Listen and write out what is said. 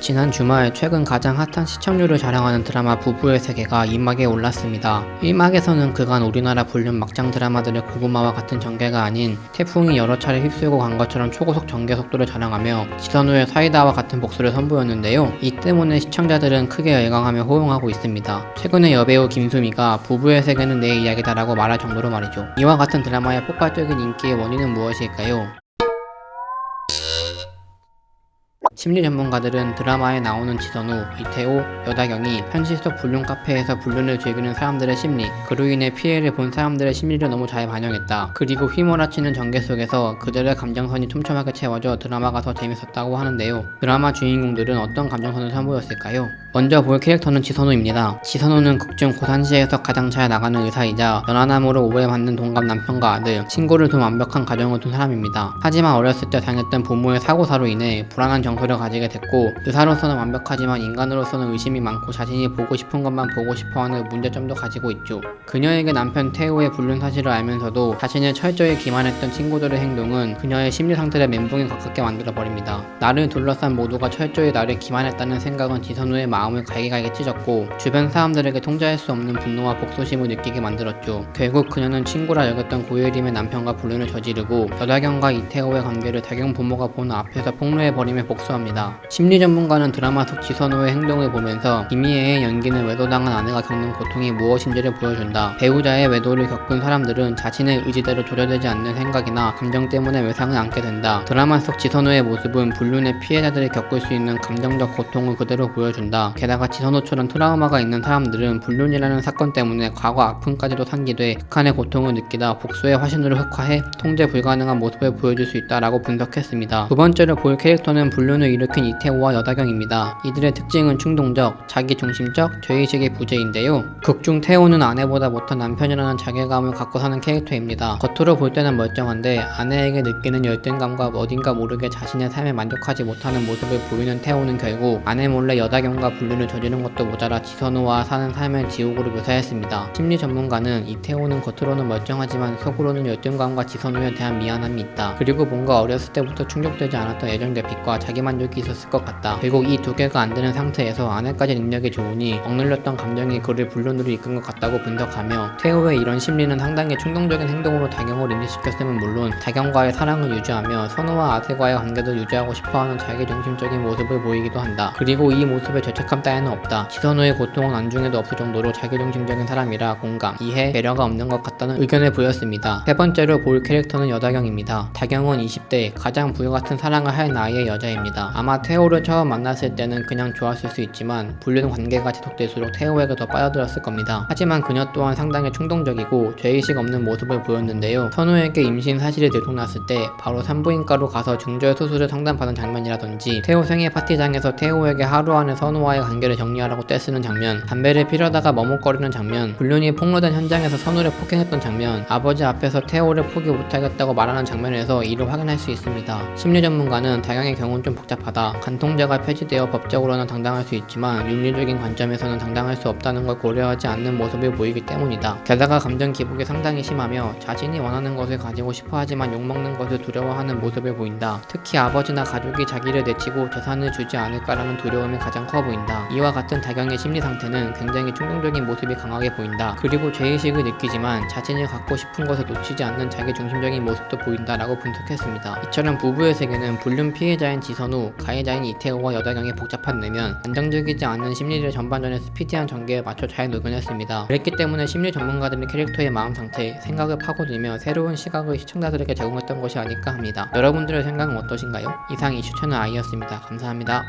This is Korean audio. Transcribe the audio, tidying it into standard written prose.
지난 주말 최근 가장 핫한 시청률을 자랑하는 드라마 부부의 세계가 2막에 올랐습니다. 1막에서는 그간 우리나라 불륜 막장 드라마들의 고구마와 같은 전개가 아닌 태풍이 여러 차례 휩쓸고 간 것처럼 초고속 전개 속도를 자랑하며 지선우의 사이다와 같은 복수를 선보였는데요. 이 때문에 시청자들은 크게 열광하며 호응하고 있습니다. 최근에 여배우 김수미가 부부의 세계는 내 이야기다 라고 말할 정도로 말이죠. 이와 같은 드라마의 폭발적인 인기의 원인은 무엇일까요? 심리 전문가들은 드라마에 나오는 지선우, 이태호, 여다경이 현실 속 불륜 카페에서 불륜을 즐기는 사람들의 심리, 그로 인해 피해를 본 사람들의 심리를 너무 잘 반영했다. 그리고 휘몰아치는 전개 속에서 그들의 감정선이 촘촘하게 채워져 드라마가 더 재밌었다고 하는데요. 드라마 주인공들은 어떤 감정선을 선보였을까요? 먼저 볼 캐릭터는 지선우입니다. 지선우는 극중 고산시에서 가장 잘 나가는 의사이자 연하남으로 오해받는 동갑 남편과 아들, 친구를 둔 완벽한 가정을 둔 사람입니다. 하지만 어렸을 때 당했던 부모의 사고사로 인해 불안한 정서를 가지게 됐고, 의사로서는 완벽하지만 인간으로서는 의심이 많고 자신이 보고 싶은 것만 보고 싶어하는 문제점도 가지고 있죠. 그녀에게 남편 태우의 불륜 사실을 알면서도 자신을 철저히 기만했던 친구들의 행동은 그녀의 심리 상태를 멘붕에 가깝게 만들어버립니다. 나를 둘러싼 모두가 철저히 나를 기만했다는 생각은 지선우의 마음을 갈기갈기 찢었고, 주변 사람들에게 통제할 수 없는 분노와 복수심을 느끼게 만들었죠. 결국 그녀는 친구라 여겼던 고예림의 남편과 불륜을 저지르고 여다경과 이태호의 관계를 다경 부모가 보는 앞에서 폭로해버리며 복수합니다. 심리 전문가는 드라마 속 지선우의 행동을 보면서 김희애의 연기는 외도당한 아내가 겪는 고통이 무엇인지를 보여준다. 배우자의 외도를 겪은 사람들은 자신의 의지대로 조절되지 않는 생각이나 감정 때문에 외상을 안게 된다. 드라마 속 지선우의 모습은 불륜의 피해자들이 겪을 수 있는 감정적 고통을 그대로 보여준다. 게다가 지선우처럼 트라우마가 있는 사람들은 불륜이라는 사건 때문에 과거 아픔까지도 상기돼 극한의 고통을 느끼다 복수의 화신으로 흑화해 통제 불가능한 모습을 보여줄 수 있다라고 분석했습니다. 두 번째로 볼 캐릭터는 불륜을 일으킨 이태호와 여다경입니다. 이들의 특징은 충동적, 자기중심적, 죄의식의 부재인데요. 극중 태호는 아내보다 못한 남편이라는 자괴감을 갖고 사는 캐릭터입니다. 겉으로 볼 때는 멀쩡한데 아내에게 느끼는 열등감과 어딘가 모르게 자신의 삶에 만족하지 못하는 모습을 보이는 태호는 결국 아내 몰래 여다경과 불륜을 저지른 것도 모자라 지선우와 사는 삶을 지옥으로 묘사했습니다. 심리 전문가는 이태호는 겉으로는 멀쩡하지만 속으로는 열등감과 지선우에 대한 미안함이 있다. 그리고 뭔가 어렸을 때부터 충족되지 않았던 애정대핍과 자기만족이 있었을 것 같다. 결국 이 두 개가 안 되는 상태에서 아내까지 능력이 좋으니 억눌렸던 감정이 그를 불륜으로 이끈 것 같다고 분석하며, 태호의 이런 심리는 상당히 충동적인 행동으로 다경을 인식시켰음은 물론 다경과의 사랑을 유지하며 선우와 아들과의 관계도 유지하고 싶어하는 자기중심적인 모습을 보이기도 한다. 그리고 이 모습에 죄책감 따위는 없다. 지선우의 고통은 안중에도 없을 정도로 자기중심적인 사람이라 공감, 이해, 배려가 없는 것 같다는 의견을 보였습니다. 세 번째로 볼 캐릭터는 여다경입니다. 다경은 20대 가장 불같은 사랑을 할 나이의 여자입니다. 아마 태호를 처음 만났을 때는 그냥 좋았을 수 있지만 불륜 관계가 지속될수록 태호에게 더 빠져들었을 겁니다. 하지만 그녀 또한 상당히 충동적이고 죄의식 없는 모습을 보였는데요. 선우에게 임신 사실이 들통났을 때 바로 산부인과로 가서 중절 수술을 상담받은 장면이라든지, 태호 생일 파티장에서 태호에게 하루 안에 선우와의 관계를 정리하라고 떼쓰는 장면, 담배를 피려다가 머뭇거리는 장면, 불륜이 폭로된 현장에서 선우를 폭행했던 장면, 아버지 앞에서 태호를 포기 못하겠다고 말하는 장면에서 이를 확인할 수 있습니다. 심리 전문가는 다경의 경우는 좀 복잡하다. 간통죄가 폐지되어 법적으로는 당당할 수 있지만 윤리적인 관점에서는 당당할 수 없다는 걸 고려하지 않는 모습을 보이기 때문이다. 게다가 감정 기복이 상당히 심하며 자신이 원하는 것을 가지고 싶어 하지만 욕먹는 것을 두려워하는 모습을 보인다. 특히 아버지나 가족이 자기를 내치고 재산을 주지 않을까라는 두려움이 가장 커 보인다. 이와 같은 다경의 심리 상태는 굉장히 충동적인 모습이 강하게 보인다. 그리고 죄의식을 느끼지만 자신이 갖고 싶은 것을 놓치지 않는 자기중심적인 모습도 보인다라고 분석했습니다. 이처럼 부부의 세계는 불륜 피해자인 지선우, 가해자인 이태호와 여다경의 복잡한 내면, 안정적이지 않은 심리를 전반전에 스피디한 전개에 맞춰 잘 녹여냈습니다. 그랬기 때문에 심리 전문가들의 캐릭터의 마음 상태, 생각을 파고들며 새로운 시각을 시청자들에게 제공했던 것이 아닐까 합니다. 여러분들의 생각은 어떠신가요? 이상 이슈 채널 아이였습니다. 감사합니다.